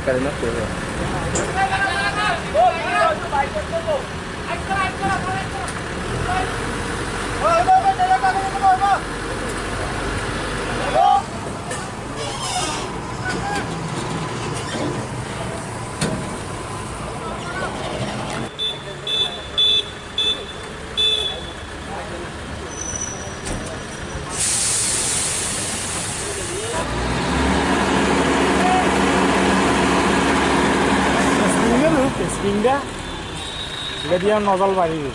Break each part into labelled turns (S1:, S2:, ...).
S1: তরকারি নষ্ট হয়ে যায়।
S2: Sehingga dia nozzle bari.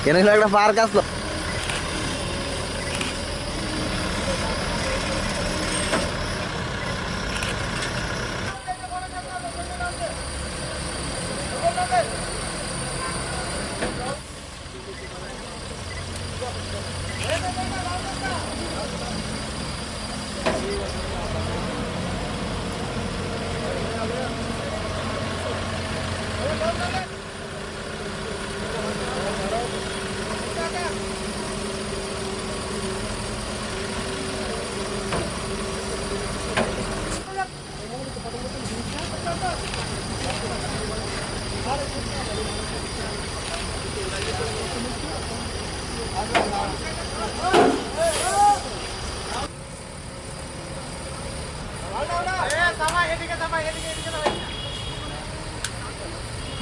S2: কেন একটা পার্ক আসলো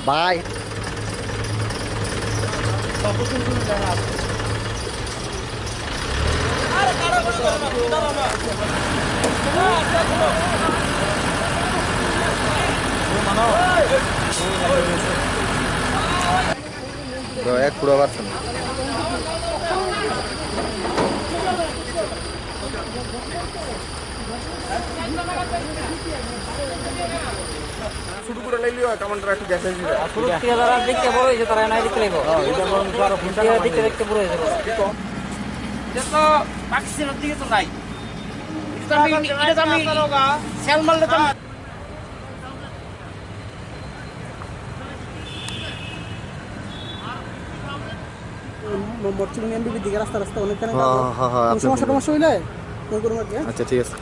S2: Bye. এক পুরো পারছেন শুরু করে লাইলিও টমেটো একটু গ্যাস হয়ে যাবে শুরু থেকে যারা দেখতে বড় হইছে তারা নাই দেখতে লাইবো এটা বরং আরো ফুটা দেখতে দেখতে বড় হয়ে যাবে এটা তো পাকিস্তানের দিকে তো নাই এটা আমি সেল মারলে তো মরচুং এমবিবি দিকে রাস্তা রাস্তা অনেক কানে সমস্যা হইলে ফোন করুন আচ্ছা ঠিক আছে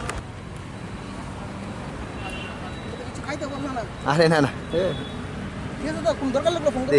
S2: কিছু খাইতে বলবো না আরে না না ঠিক আছে তো কোন দরকার লাগলো ফোন করে